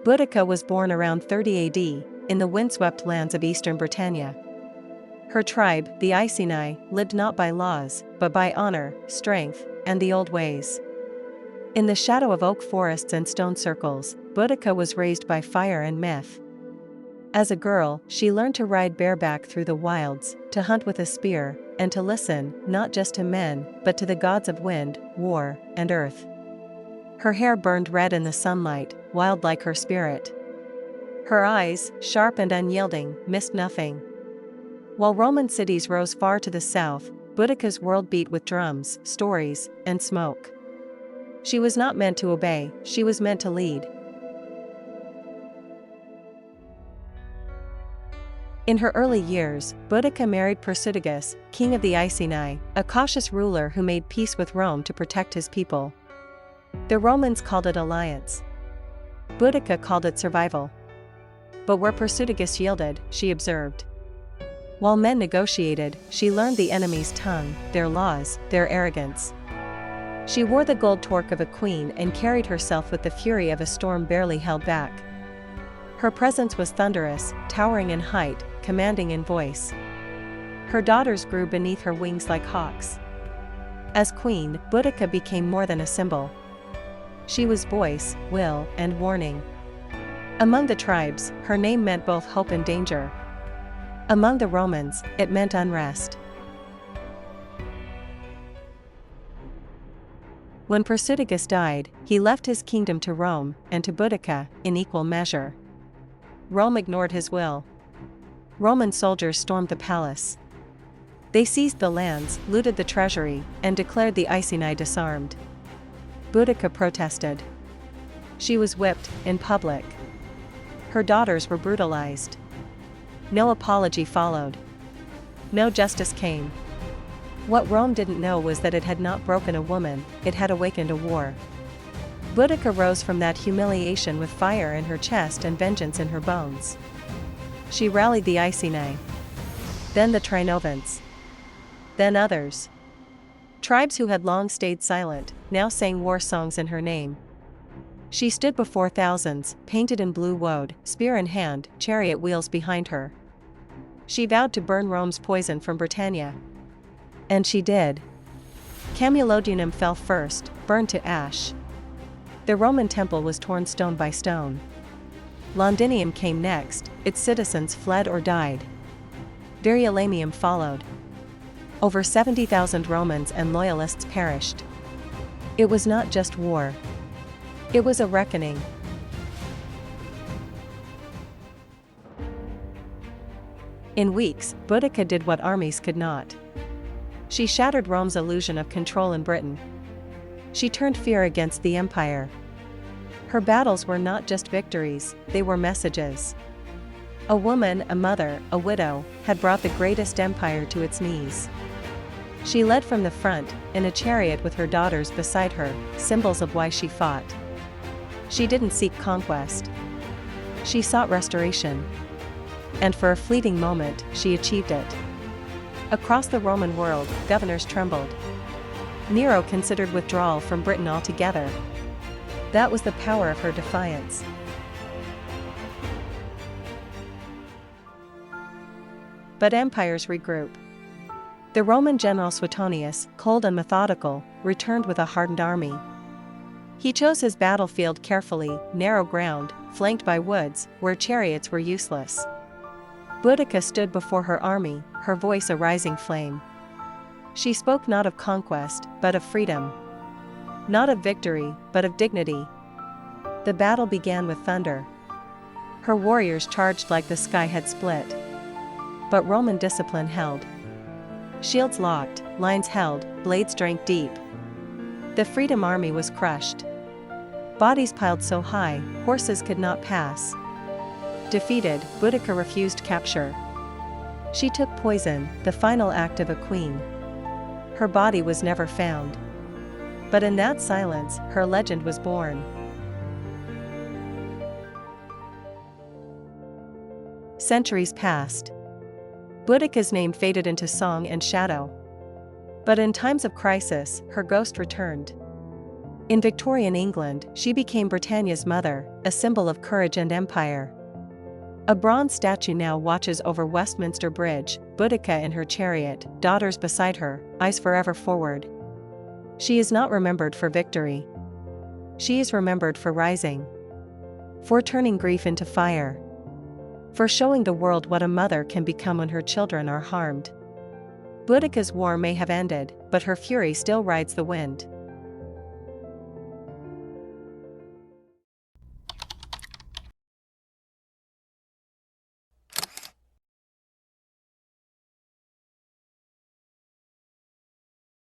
Boudica was born around 30 AD, in the windswept lands of eastern Britannia. Her tribe, the Iceni, lived not by laws, but by honor, strength, and the old ways. In the shadow of oak forests and stone circles, Boudica was raised by fire and myth. As a girl, she learned to ride bareback through the wilds, to hunt with a spear, and to listen, not just to men, but to the gods of wind, war, and earth. Her hair burned red in the sunlight, wild like her spirit. Her eyes, sharp and unyielding, missed nothing. While Roman cities rose far to the south, Boudica's world beat with drums, stories, and smoke. She was not meant to obey, she was meant to lead. In her early years, Boudica married Persutigus, king of the Iceni, a cautious ruler who made peace with Rome to protect his people. The Romans called it alliance. Boudica called it survival. But where Persutigus yielded, she observed. While men negotiated, she learned the enemy's tongue, their laws, their arrogance. She wore the gold torque of a queen and carried herself with the fury of a storm barely held back. Her presence was thunderous, towering in height, commanding in voice. Her daughters grew beneath her wings like hawks. As queen, Boudica became more than a symbol. She was voice, will, and warning. Among the tribes, her name meant both hope and danger. Among the Romans, it meant unrest. When Persutigus died, he left his kingdom to Rome, and to Boudica, in equal measure. Rome ignored his will. Roman soldiers stormed the palace. They seized the lands, looted the treasury, and declared the Iceni disarmed. Boudica protested. She was whipped, in public. Her daughters were brutalized. No apology followed. No justice came. What Rome didn't know was that it had not broken a woman, it had awakened a war. Boudica rose from that humiliation with fire in her chest and vengeance in her bones. She rallied the Iceni. Then the Trinovants. Then others. Tribes who had long stayed silent, now sang war songs in her name. She stood before thousands, painted in blue woad, spear in hand, chariot wheels behind her. She vowed to burn Rome's poison from Britannia. And she did. Camulodunum fell first, burned to ash. The Roman temple was torn stone by stone. Londinium came next, its citizens fled or died. Verulamium followed. Over 70,000 Romans and loyalists perished. It was not just war. It was a reckoning. In weeks, Boudica did what armies could not. She shattered Rome's illusion of control in Britain. She turned fear against the empire. Her battles were not just victories, they were messages. A woman, a mother, a widow, had brought the greatest empire to its knees. She led from the front, in a chariot with her daughters beside her, symbols of why she fought. She didn't seek conquest. She sought restoration. And for a fleeting moment, she achieved it. Across the Roman world, governors trembled. Nero considered withdrawal from Britain altogether. That was the power of her defiance. But empires regroup. The Roman general Suetonius, cold and methodical, returned with a hardened army. He chose his battlefield carefully, narrow ground, flanked by woods, where chariots were useless. Boudica stood before her army, her voice a rising flame. She spoke not of conquest, but of freedom. Not of victory, but of dignity. The battle began with thunder. Her warriors charged like the sky had split. But Roman discipline held. Shields locked, lines held, blades drank deep. The Freedom Army was crushed. Bodies piled so high, horses could not pass. Defeated, Boudica refused capture. She took poison, the final act of a queen. Her body was never found. But in that silence, her legend was born. Centuries passed. Boudica's name faded into song and shadow. But in times of crisis, her ghost returned. In Victorian England, she became Britannia's mother, a symbol of courage and empire. A bronze statue now watches over Westminster Bridge, Boudica in her chariot, daughters beside her, eyes forever forward. She is not remembered for victory. She is remembered for rising. For turning grief into fire. For showing the world what a mother can become when her children are harmed. Boudica's war may have ended, but her fury still rides the wind.